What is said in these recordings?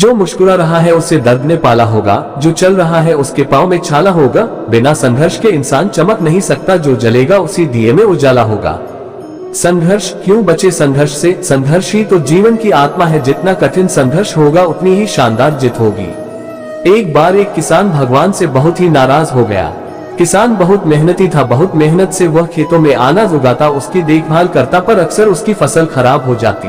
जो मुस्कुरा रहा है उसे दर्द ने पाला होगा, जो चल रहा है उसके पाँव में छाला होगा। बिना संघर्ष के इंसान चमक नहीं सकता, जो जलेगा उसी दिए में उजाला होगा। संघर्ष क्यों बचे संघर्ष से? संघर्ष ही तो जीवन की आत्मा है। जितना कठिन संघर्ष होगा उतनी ही शानदार जीत होगी। एक बार एक किसान भगवान से बहुत ही नाराज हो गया। किसान बहुत मेहनती था, बहुत मेहनत से वह खेतों में अनाज उगाता, उसकी देखभाल करता, पर अक्सर उसकी फसल खराब हो जाती।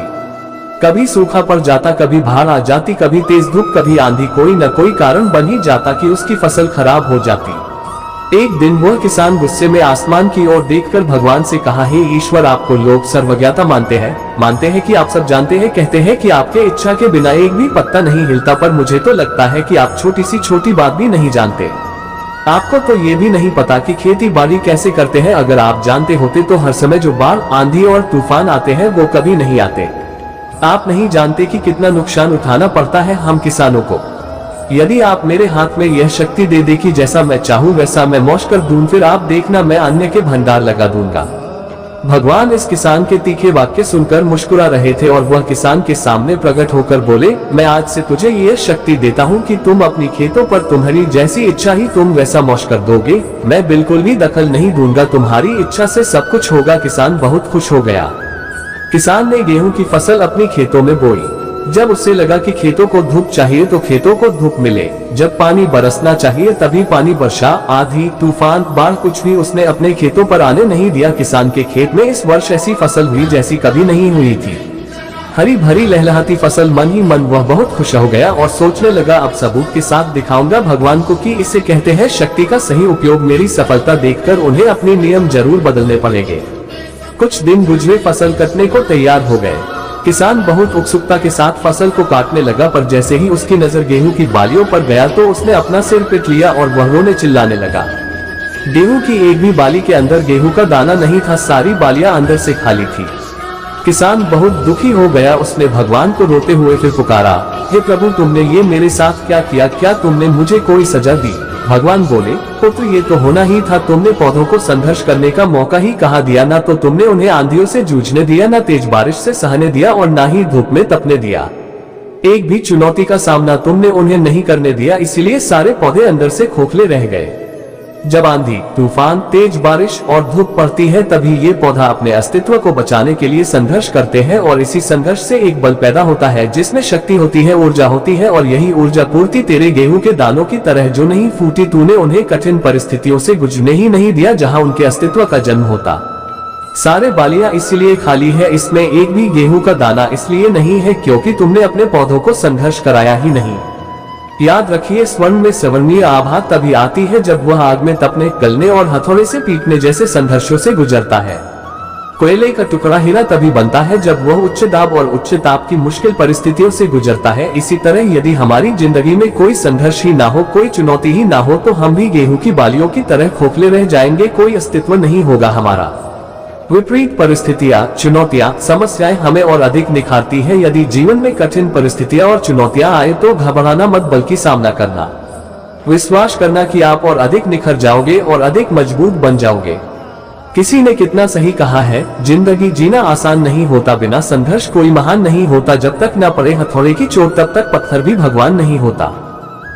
कभी सूखा पड़ जाता, कभी बाढ़ आ जाती, कभी तेज धूप, कभी आंधी, कोई न कोई कारण बन ही जाता कि उसकी फसल खराब हो जाती। एक दिन वह किसान गुस्से में आसमान की ओर देखकर भगवान से कहा, हे ईश्वर, आपको लोग सर्वज्ञता मानते हैं कि आप सब जानते हैं, कहते हैं कि आपके इच्छा के बिना एक भी पत्ता नहीं हिलता, पर मुझे तो लगता है कि आप छोटी सी छोटी बात भी नहीं जानते। आपको तो ये भी नहीं पता कि खेती बाड़ी कैसे करते हैं। अगर आप जानते होते तो हर समय जो बाढ़, आंधी और तूफान आते हैं वो कभी नहीं आते। आप नहीं जानते कि कितना नुकसान उठाना पड़ता है हम किसानों को। यदि आप मेरे हाथ में यह शक्ति दे दे कि जैसा मैं चाहूँ वैसा मैं मौज कर दूं, फिर आप देखना मैं अन्य के भंडार लगा दूंगा। भगवान इस किसान के तीखे वाक्य सुनकर मुस्कुरा रहे थे और वह किसान के सामने प्रकट होकर बोले, मैं आज से तुझे यह शक्ति देता हूँ कि तुम अपनी खेतों पर तुम्हारी जैसी इच्छा ही तुम वैसा मौज कर दोगे। मैं बिल्कुल भी दखल नहीं दूंगा, तुम्हारी इच्छा से सब कुछ होगा। किसान बहुत खुश हो गया। किसान ने गेहूं की फसल अपनी खेतों में बोई। जब उसे लगा कि खेतों को धूप चाहिए तो खेतों को धूप मिले, जब पानी बरसना चाहिए तभी पानी बरसा। आंधी, तूफान, बाढ़ कुछ भी उसने अपने खेतों पर आने नहीं दिया। किसान के खेत में इस वर्ष ऐसी फसल हुई जैसी कभी नहीं हुई थी। हरी भरी लहलहाती फसल। मन ही मन वह बहुत खुश हो गया और सोचने लगा, अब सबूत के साथ दिखाऊंगा भगवान को कि इसे कहते हैं शक्ति का सही उपयोग। मेरी सफलता देखकर उन्हें अपने नियम जरूर बदलने पड़ेंगे। कुछ दिन गुजरे, फसल कटने को तैयार हो गए। किसान बहुत उत्सुकता के साथ फसल को काटने लगा, पर जैसे ही उसकी नजर गेहूं की बालियों पर गया तो उसने अपना सिर पीट लिया और वह रोने चिल्लाने लगा। गेहूं की एक भी बाली के अंदर गेहूं का दाना नहीं था, सारी बालियां अंदर से खाली थी। किसान बहुत दुखी हो गया। उसने भगवान को रोते हुए फिर पुकारा, हे प्रभु, तुमने ये मेरे साथ क्या किया? क्या तुमने मुझे कोई सजा दी? भगवान बोले, पुत्र, ये तो होना ही था। तुमने पौधों को संघर्ष करने का मौका ही कहाँ दिया? ना तो तुमने उन्हें आंधियों से जूझने दिया, ना तेज बारिश से सहने दिया और ना ही धूप में तपने दिया। एक भी चुनौती का सामना तुमने उन्हें नहीं करने दिया, इसीलिए सारे पौधे अंदर से खोखले रह गए। जब आंधी, तूफान, तेज बारिश और धूप पड़ती है तभी ये पौधा अपने अस्तित्व को बचाने के लिए संघर्ष करते हैं और इसी संघर्ष से एक बल पैदा होता है जिसमें शक्ति होती है, ऊर्जा होती है। और यही ऊर्जा पूर्ति तेरे गेहूं के दानों की तरह जो नहीं फूटी, तूने उन्हें कठिन परिस्थितियों से गुजरने ही नहीं दिया जहां उनके अस्तित्व का जन्म होता। सारे बालियां इसलिए खाली है, इसमें एक भी गेहूं का दाना इसलिए नहीं है क्योंकि तुमने अपने पौधों को संघर्ष कराया ही नहीं। याद रखिए, स्वर्ण में स्वर्णीय आभा तभी आती है जब वह आग में तपने, गलने और हथौड़े से पीटने जैसे संघर्षों से गुजरता है। कोयले का टुकड़ा हीरा तभी बनता है जब वह उच्च दाब और उच्च ताप की मुश्किल परिस्थितियों से गुजरता है। इसी तरह यदि हमारी जिंदगी में कोई संघर्ष ही ना हो, कोई चुनौती ही ना हो, तो हम भी गेहूं की बालियों की तरह खोखले रह जाएंगे, कोई अस्तित्व नहीं होगा हमारा। विपरीत परिस्थितियां, चुनौतियां, समस्याएं हमें और अधिक निखारती है। यदि जीवन में कठिन परिस्थितियां और चुनौतियां आए तो घबराना मत, बल्कि सामना करना। विश्वास करना कि आप और अधिक निखर जाओगे और अधिक मजबूत बन जाओगे। किसी ने कितना सही कहा है, जिंदगी जीना आसान नहीं होता, बिना संघर्ष कोई महान नहीं होता। जब तक न पड़े हथौड़े की चोट तब तक पत्थर भी भगवान नहीं होता।